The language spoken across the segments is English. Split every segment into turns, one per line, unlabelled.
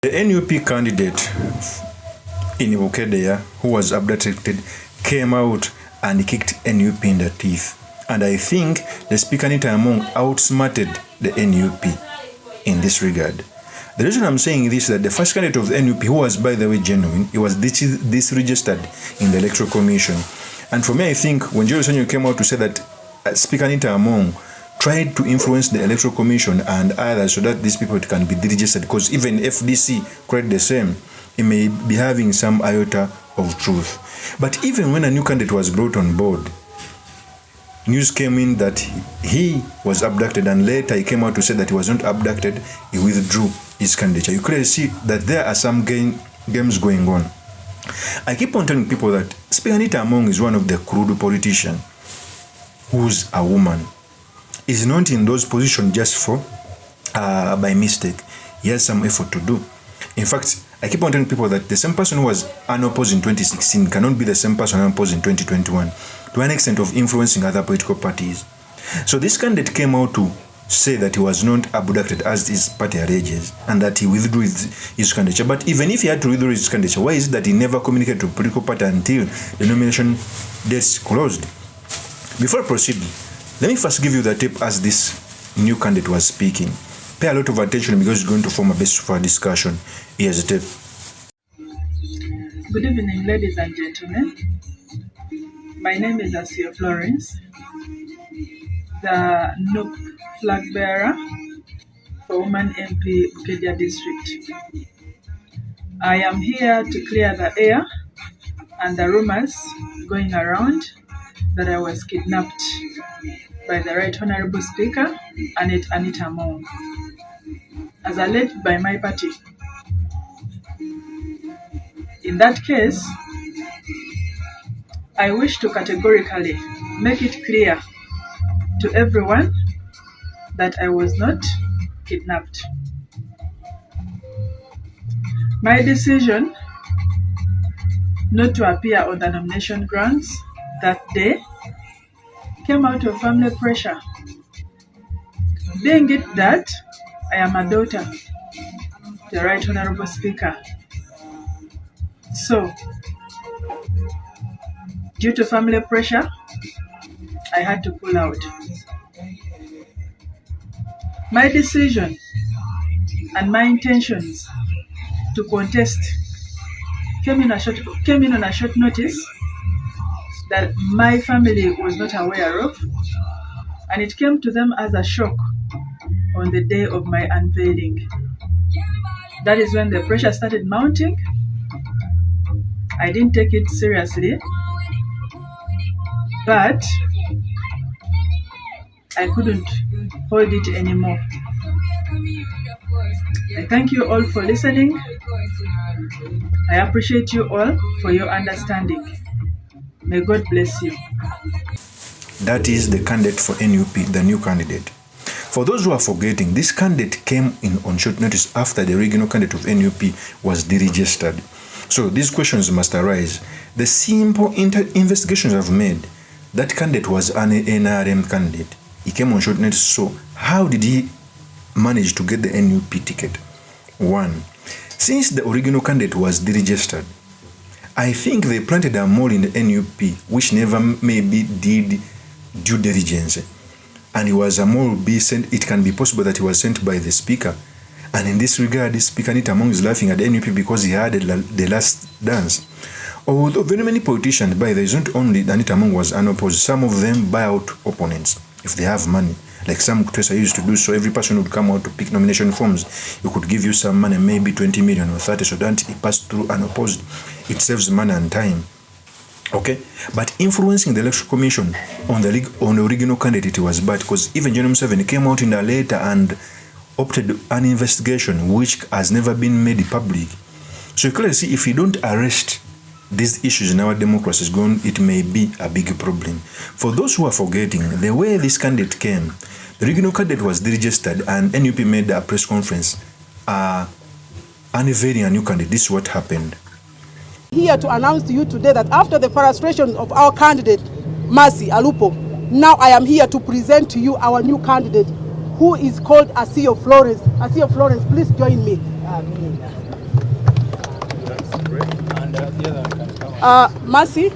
The NUP candidate in BUKEDEA who was abducted came out and kicked NUP in the teeth. And I think the Speaker ANITA AMONG outsmarted the NUP in this regard. The reason I'm saying this is that the first candidate of the NUP, who was, by the way, genuine, he was disregistered in the Electoral Commission. And for me, I think when Joel Sonyo came out to say that Speaker ANITA AMONG tried to influence the Electoral Commission and others so that these people can be deregistered, because even FDC quite the same, it may be having some iota of truth. But even when a new candidate was brought on board, news came in that he was abducted, and later he came out to say that he was not abducted, he withdrew his candidature. You clearly see that there are some games going on. I keep on telling people that Speaker ANITA AMONG is one of the crude politicians who's a woman. Is not in those positions just for by mistake. He has some effort to do. In fact, I keep on telling people that the same person who was unopposed in 2016 cannot be the same person unopposed in 2021 to an extent of influencing other political parties. So this candidate came out to say that he was not abducted as his party alleges, and that he withdrew his candidature. But even if he had to withdraw his candidature, why is it that he never communicated to a political party until the nomination dates closed? Before I proceed, let me first give you the tape as this new candidate was speaking. Pay a lot of attention because it's going to form a basis for a discussion. Here's the tape.
Good evening, ladies and gentlemen. My name is Asiya Florence, the NUP flag bearer for Woman MP BUKEDEA District. I am here to clear the air and the rumors going around that I was kidnapped by the Right Honorable Speaker, ANITA AMONG, as alleged by my party. In that case, I wish to categorically make it clear to everyone that I was not kidnapped. My decision not to appear on the nomination grounds that day came out of family pressure, being it that I am a daughter to the Right Honorable Speaker. So, due to family pressure, I had to pull out. My decision and my intentions to contest came in on a short notice that my family was not aware of, and it came to them as a shock on the day of my unveiling. That is when the pressure started mounting. I didn't take it seriously, but I couldn't hold it anymore. I thank you all for listening. I appreciate you all for your understanding. May God bless you.
That is the candidate for NUP, the new candidate. For those who are forgetting, this candidate came in on short notice after the original candidate of NUP was deregistered. So these questions must arise. The simple investigations I've made, that candidate was an NRM candidate. He came on short notice. So how did he manage to get the NUP ticket? One, since the original candidate was deregistered, I think they planted a mole in the NUP which never maybe did due diligence. And it was a mole be sent. It can be possible that he was sent by the speaker. And in this regard, the Speaker ANITA AMONG is laughing at the NUP because he had the last dance. Although very many politicians, by the way, not only ANITA AMONG was unopposed, some of them buy out opponents if they have money. Like some Kutesa used to do, so every person would come out to pick nomination forms. You could give you some money, maybe 20 million or 30, so that it passed through unopposed. It saves money and time. Okay? But influencing the Electoral Commission on the original candidate was bad, because even General Museveni came out in a letter and opted an investigation which has never been made public. So you clearly see, if you don't arrest these issues in our democracy, it may be a big problem. For those who are forgetting, the way this candidate came, the original candidate was deregistered and NUP made a press conference unveiling a new candidate. This is what happened.
Here to announce to you today that after the frustration of our candidate, Mercy Alupo, now I am here to present to you our new candidate, who is called Asiya Florence. Asiya Florence, please join me.
And the other can come.
Mercy.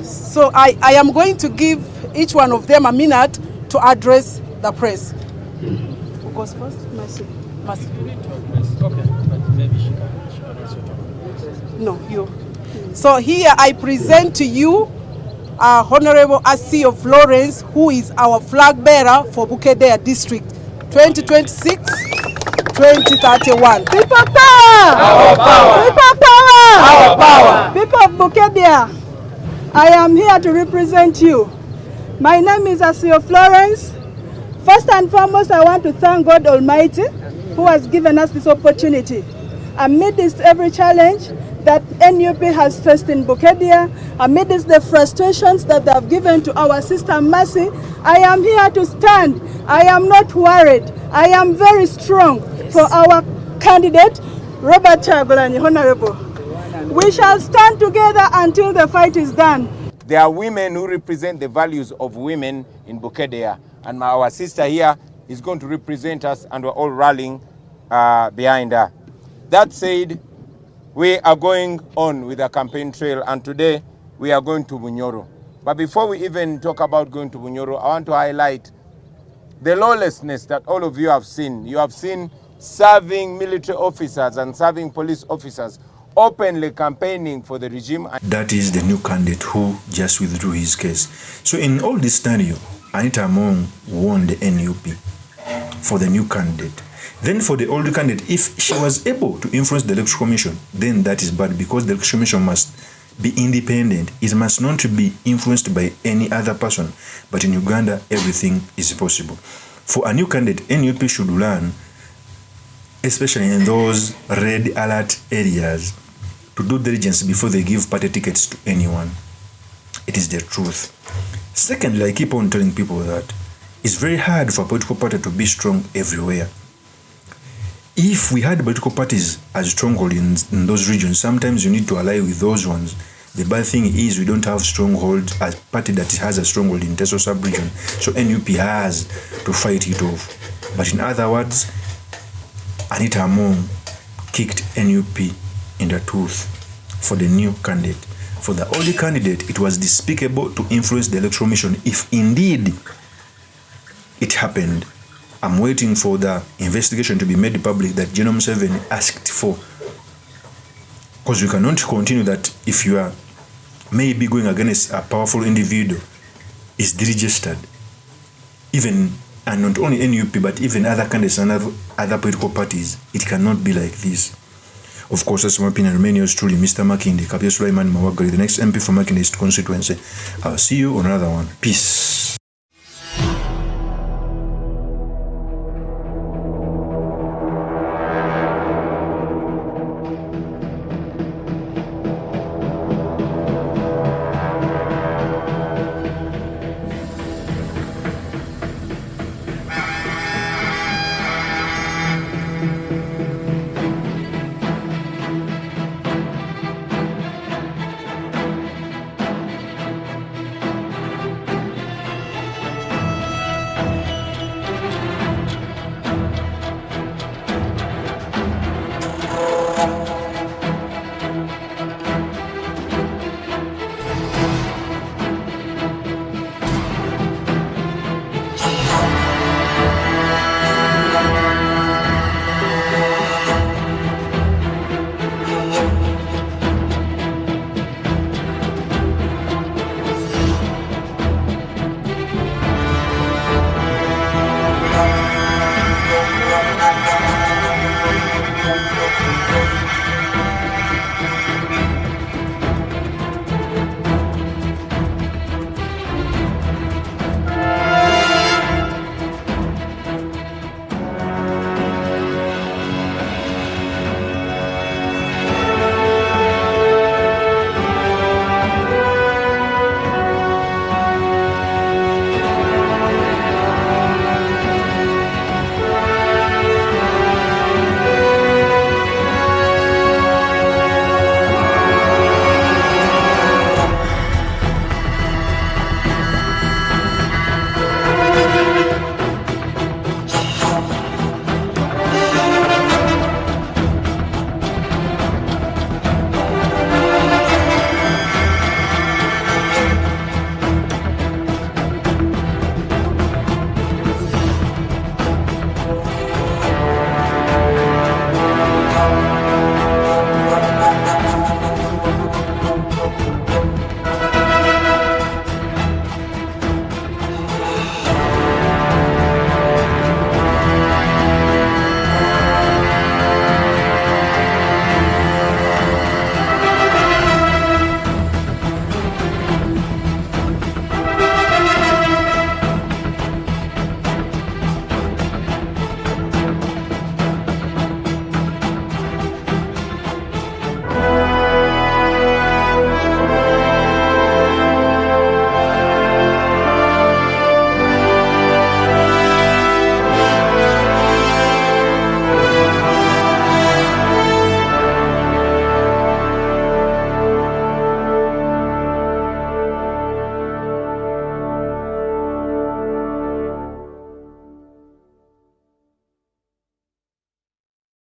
So I am going to give each one of them a minute to address the press. Who goes first? Mercy. Mercy.
Okay, but maybe she can also talk.
No, you. So here I present to you Honorable Asio Florence, who is our flag bearer for Bukedea District 2026-2031.
People power!
Our power!
People power!
Our power!
People of Bukedea, I am here to represent you. My name is Asio Florence. First and foremost, I want to thank God Almighty who has given us this opportunity. Amidst every challenge that NUP has faced in Bukedea, amidst the frustrations that they have given to our sister Mercy, I am here to stand. I am not worried. I am very strong for our candidate, Robert Chagulanyi, Honorable. We shall stand together until the fight is done.
There are women who represent the values of women in Bukedea, and our sister here is going to represent us, and we're all rallying behind her. That said, we are going on with the campaign trail, and today we are going to Bunyoro. But before we even talk about going to Bunyoro, I want to highlight the lawlessness that all of you have seen. You have seen serving military officers and serving police officers openly campaigning for the regime.
That is the new candidate who just withdrew his case. So in all this scenario, ANITA AMONG won the NUP for the new candidate. Then for the old candidate, if she was able to influence the Electoral Commission, then that is bad, because the Electoral Commission must be independent. It must not be influenced by any other person. But in Uganda, everything is possible. For a new candidate, NUP should learn, especially in those red alert areas, to do diligence before they give party tickets to anyone. It is the truth. Secondly, I keep on telling people that it's very hard for a political party to be strong everywhere. If we had political parties as stronghold in those regions, sometimes you need to ally with those ones. The bad thing is we don't have stronghold as party that has a stronghold in Teso sub-region. So NUP has to fight it off. But in other words, ANITA AMONG kicked NUP in the tooth for the new candidate. For the old candidate, it was despicable to influence the Electoral Commission if indeed it happened. I'm waiting for the investigation to be made public that General Museveni asked for. Because we cannot continue that if you are maybe going against a powerful individual is deregistered. Even, and not only NUP, but even other candidates and other political parties. It cannot be like this. Of course, that's my opinion. Remain yours truly, Mr. Makindi, Kapia Sulaiman Mawagari, the next MP for Makindi East constituency. I'll see you on another one. Peace.